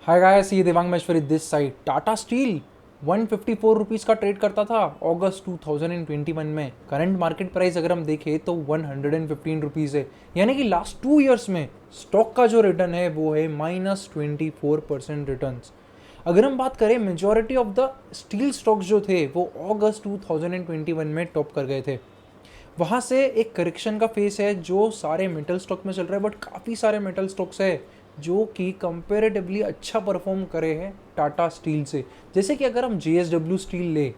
Hi guys, ये Devang Maheshwari this side. Tata steel 154 rupees का trade करता था अगस्त 2021 में। करंट मार्केट प्राइस अगर हम देखें तो 115 रुपीज़ है। यानी कि लास्ट 2 ईयर्स में स्टॉक का जो रिटर्न है वो है -24% रिटर्न। अगर हम बात करें majority of the steel stocks जो थे वो अगस्त 2021 में टॉप कर गए थे। वहाँ से एक करेक्शन का फेस है जो सारे मेटल स्टॉक में चल रहा है, बट काफ़ी सारे मेटल स्टॉक्स है जो कि कंपेरेटिवली अच्छा परफॉर्म करे हैं टाटा स्टील से। जैसे कि अगर हम JSW स्टील ले,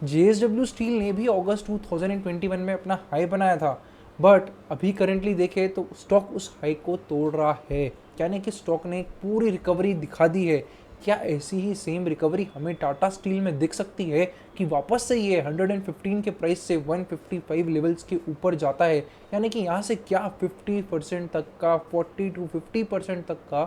JSW स्टील ने भी अगस्त 2021 में अपना हाई बनाया था, बट अभी करेंटली देखें तो स्टॉक उस हाई को तोड़ रहा है। यानी कि स्टॉक ने एक पूरी रिकवरी दिखा दी है। क्या ऐसी ही सेम रिकवरी हमें टाटा स्टील में दिख सकती है कि वापस से ये 115 के प्राइस से 155 लेवल्स के ऊपर जाता है? यानी कि यहाँ से क्या 50% तक का, 40 to 50% तक का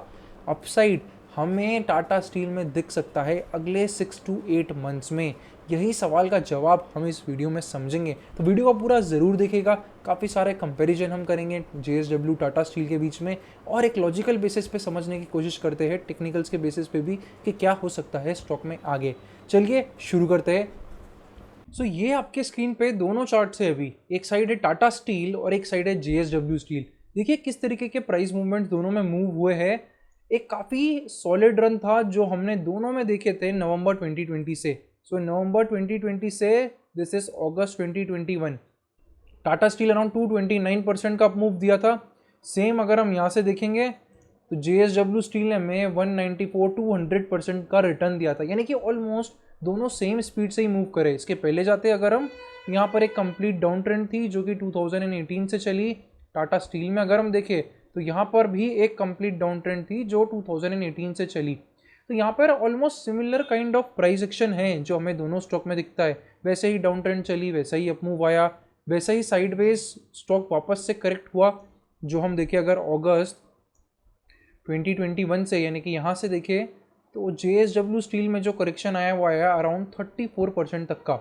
अपसाइड हमें टाटा स्टील में दिख सकता है अगले 6 to 8 मंथ्स में? यही सवाल का जवाब हम इस वीडियो में समझेंगे, तो वीडियो को पूरा ज़रूर देखेगा। काफ़ी सारे कंपैरिजन हम करेंगे JSW टाटा स्टील के बीच में, और एक लॉजिकल बेसिस पे समझने की कोशिश करते हैं, टेक्निकल्स के बेसिस पे भी, कि क्या हो सकता है स्टॉक में आगे। चलिए शुरू करते हैं। ये आपके स्क्रीन पे दोनों चार्ट्स है। अभी एक साइड है टाटा स्टील और एक साइड है JSW स्टील। देखिए किस तरीके के प्राइस मूवमेंट दोनों में मूव हुए हैं। एक काफ़ी सॉलिड रन था जो हमने दोनों में देखे थे नवंबर 2020 से। नवंबर 2020 से this is August 2021। Tata steel around 229% का अप मूव दिया था। सेम अगर हम यहाँ से देखेंगे तो JSW स्टील ने में 194 200% का रिटर्न दिया था। यानी कि ऑलमोस्ट दोनों सेम स्पीड से ही मूव करे। इसके पहले जाते अगर हम, यहाँ पर एक कंप्लीट डाउन ट्रेंड थी जो कि 2018 से चली। टाटा स्टील में अगर हम देखें तो यहाँ पर भी एक कंप्लीट डाउन ट्रेंड थी जो 2018 से चली। तो यहाँ पर almost similar kind of price action है जो हमें दोनों स्टॉक में दिखता है। वैसे ही डाउन ट्रेंड चली, वैसा ही अप मूव आया, वैसा ही साइडवेज स्टॉक वापस से करेक्ट हुआ। जो हम देखें अगर अगस्त 2021 से, यानी कि यहाँ से देखें तो JSW स्टील में जो करेक्शन आया वो आया अराउंड 34% तक का।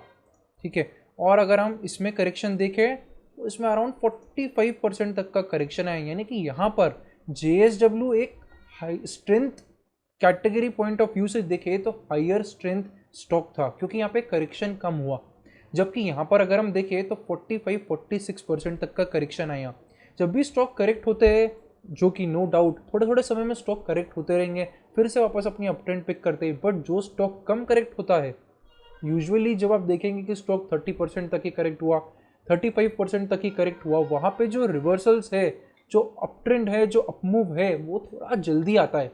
ठीक है, और अगर हम इसमें करेक्शन देखें तो इसमें अराउंड 45% तक का करेक्शन आया। यानी कि यहाँ पर JSW एक high strength category point of view से देखे तो हायर स्ट्रेंथ स्टॉक था, क्योंकि यहाँ पे करेक्शन कम हुआ। जबकि यहाँ पर अगर हम देखें तो 45-46% तक का करेक्शन आया। जब भी स्टॉक करेक्ट होते हैं, जो कि नो डाउट थोड़े थोड़े समय में स्टॉक करेक्ट होते रहेंगे, फिर से वापस अपनी अप ट्रेंड पिक करते हैं, बट जो स्टॉक कम करेक्ट होता है, यूजुअली जब आप देखेंगे कि स्टॉक 30% तक ही करेक्ट हुआ, 35% तक ही करेक्ट हुआ, वहाँ पे जो रिवर्सल्स है, जो अप ट्रेंड है, जो अप मूव है, वो थोड़ा जल्दी आता है।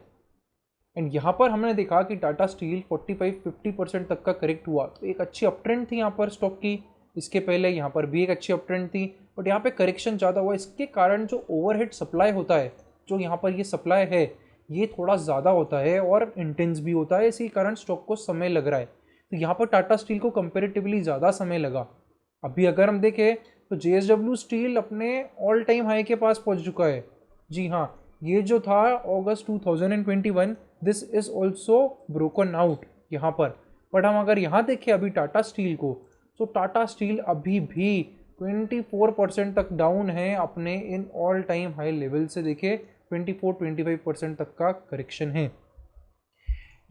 एंड यहाँ पर हमने देखा कि टाटा स्टील 45-50% तक का करेक्ट हुआ, तो एक अच्छी अप ट्रेंड थी यहाँ पर स्टॉक की। इसके पहले यहाँ पर भी एक अच्छी अप ट्रेंड थी, बट यहाँ पे करेक्शन ज़्यादा हुआ। इसके कारण जो ओवरहेड सप्लाई होता है, जो यहाँ पर ये सप्लाई है, ये थोड़ा ज़्यादा होता है और इंटेंस भी होता है। इसी कारण स्टॉक को समय लग रहा है। तो यहाँ पर टाटा स्टील को कंपेरेटिवली ज़्यादा समय लगा। अभी अगर हम देखें तो JSW स्टील अपने ऑल टाइम हाई के पास पहुँच चुका है। जी हाँ, ये जो था अगस्त 2021, this is also broken out यहाँ पर। बट हम अगर यहाँ देखें अभी टाटा स्टील को, तो टाटा स्टील अभी भी 24% तक डाउन है अपने in all time high level से। देखे 24-25% तक का करेक्शन है।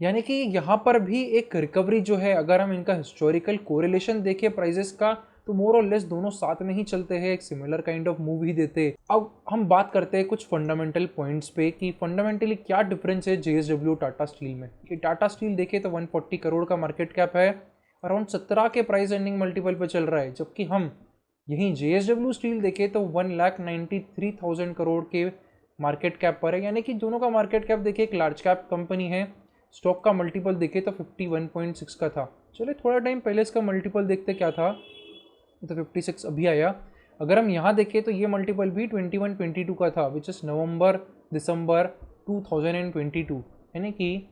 यानी कि यहाँ पर भी एक रिकवरी जो है, अगर हम इनका हिस्टोरिकल कोरिलेशन देखें प्राइजेस का, तो मोर और लेस दोनों साथ में ही चलते हैं, एक सिमिलर काइंड ऑफ मूव ही देते हैं। अब हम बात करते हैं कुछ फंडामेंटल पॉइंट्स पे कि फंडामेंटली क्या डिफरेंस है JSW टाटा स्टील में। कि टाटा स्टील देखे तो 140 करोड़ का मार्केट कैप है, अराउंड 17 के प्राइस एंडिंग मल्टीपल पे चल रहा है। जबकि हम यहीं JSW स्टील देखे तो 1,93,000 करोड़ के मार्केट कैप पर है। यानी कि दोनों का मार्केट कैप देखिए, एक लार्ज कैप कंपनी है। स्टॉक का मल्टीपल देखे तो 51.6 का था। चलिए थोड़ा टाइम पहले इसका मल्टीपल देखते क्या था, तो 56 अभी आया। अगर हम यहाँ देखें तो ये मल्टीपल भी 21-22 का था, विच इज़ नवंबर दिसंबर 2022। यानी कि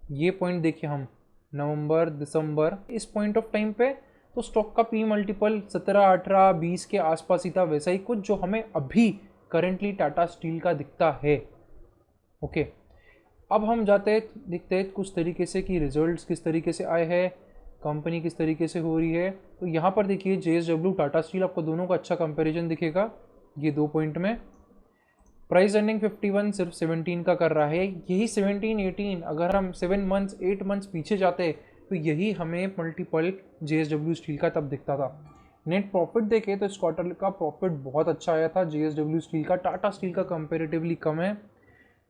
ये पॉइंट देखिए हम, नवंबर दिसंबर, इस पॉइंट ऑफ टाइम पे तो स्टॉक का पी मल्टीपल 17, 18, 20 के आसपास ही था। वैसा ही कुछ जो हमें अभी करेंटली टाटा स्टील का दिखता है। ओके, अब हम जाते हैं, देखते हैं कुछ तरीके से कि रिजल्ट्स किस तरीके से आए हैं, कंपनी किस तरीके से हो रही है। तो यहाँ पर देखिए JSW टाटा स्टील, आपको दोनों का अच्छा कंपैरिजन दिखेगा ये 2 पॉइंट में। प्राइस अर्निंग 51 सिर्फ 17 का कर रहा है। यही 17 18 अगर हम 7 मंथ्स 8 मंथ्स पीछे जाते तो यही हमें मल्टीपल JSW स्टील का तब दिखता था। नेट प्रॉफिट देखें तो इस क्वार्टर का प्रॉफिट बहुत अच्छा आया था JSW स्टील का, टाटा स्टील का कंपेरेटिवली कम है।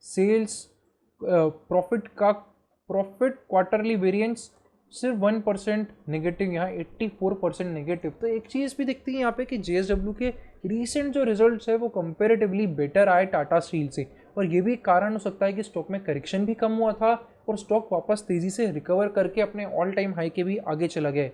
सेल्स प्रॉफिट क्वार्टरली वेरिएंस सिर्फ 1% नेगेटिव, यहाँ 84% नेगेटिव। तो एक चीज़ भी दिखती है यहाँ पे कि JSW के रीसेंट जो रिजल्ट्स है वो कंपेरेटिवली बेटर आए टाटा स्टील से, और ये भी एक कारण हो सकता है कि स्टॉक में करेक्शन भी कम हुआ था और स्टॉक वापस तेज़ी से रिकवर करके अपने ऑल टाइम हाई के भी आगे चला गया।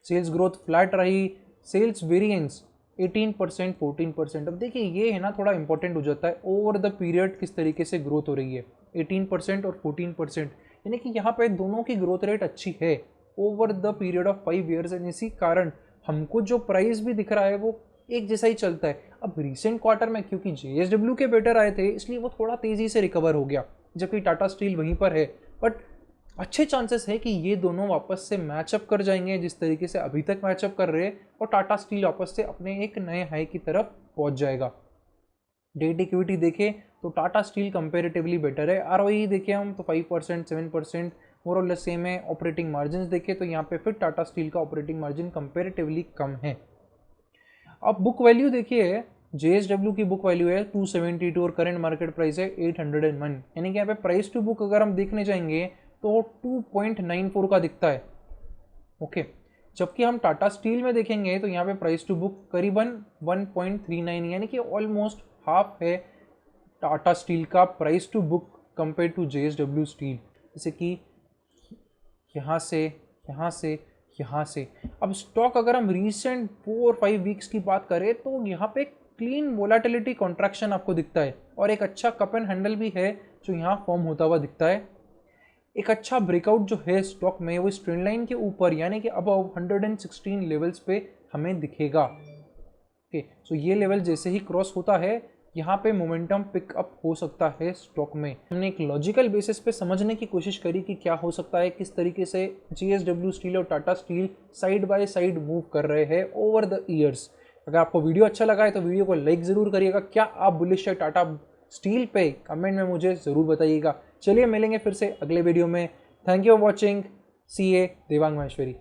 सेल्स ग्रोथ फ्लैट रही, सेल्स वेरिएंस 18% 14%। अब देखिए ये है ना थोड़ा इंपॉर्टेंट हो जाता है ओवर द पीरियड किस तरीके से ग्रोथ हो रही है, 18% और 14%, यानी कि यहाँ पे दोनों की ग्रोथ रेट अच्छी है over the period of 5 years. And इसी कारण हमको जो प्राइस भी दिख रहा है वो एक जैसा ही चलता है। अब रिसेंट क्वार्टर में क्योंकि JSW के बेटर आए थे इसलिए वो थोड़ा तेज़ी से रिकवर हो गया, जबकि टाटा स्टील वहीं पर है। बट अच्छे चांसेस है कि ये दोनों वापस से मैचअप कर जाएंगे जिस तरीके से अभी तक मैचअप कर रहे हैं, और टाटा स्टील वापस से अपने एक नए हाई की तरफ पहुंच जाएगा। डेट इक्विटी देखें तो टाटा स्टील कंपेरेटिवली बेटर है। ROE देखें हम तो 5% 7% मोर और लेस सेम है। ऑपरेटिंग मार्जिन देखें तो यहाँ पे फिर टाटा स्टील का ऑपरेटिंग मार्जिन कंपेरेटिवली कम है। अब बुक वैल्यू देखिए, JSW की बुक वैल्यू है 272 और करंट मार्केट प्राइस है 801, यानी कि यहाँ पे प्राइस टू बुक अगर हम देखने जाएंगे तो 2.94 का दिखता है। ओके, जबकि हम टाटा स्टील में देखेंगे तो यहाँ पे प्राइस टू बुक करीबन 1.39, यानी कि ऑलमोस्ट हाफ है टाटा स्टील का price to book compare to JSW steel. जैसे कि यहाँ से यहाँ से यहाँ से। अब स्टॉक अगर हम रीसेंट 4-5 वीक्स की बात करें तो यहाँ पे क्लीन वोलेटिलिटी कॉन्ट्रैक्शन आपको दिखता है, और एक अच्छा कप एंड हैंडल भी है जो यहाँ फॉर्म होता हुआ दिखता है। एक अच्छा ब्रेकआउट जो है स्टॉक में वो इस ट्रेंड लाइन के ऊपर यानी कि अबव 116 लेवल्स पे हमें दिखेगा। ओके, सो ये लेवल जैसे ही क्रॉस होता है यहाँ पे मोमेंटम पिकअप हो सकता है स्टॉक में। हमने एक लॉजिकल बेसिस पे समझने की कोशिश करी कि क्या हो सकता है, किस तरीके से JSW स्टील और Tata steel side by side move कर रहे हैं ओवर द ईयर्स। अगर आपको वीडियो अच्छा लगा है तो वीडियो को लाइक ज़रूर करिएगा। क्या आप बुलिश है टाटा स्टील पे, कमेंट में मुझे ज़रूर बताइएगा। चलिए मिलेंगे फिर से अगले वीडियो में। Thank you for watching. CA Devang Maheshwari.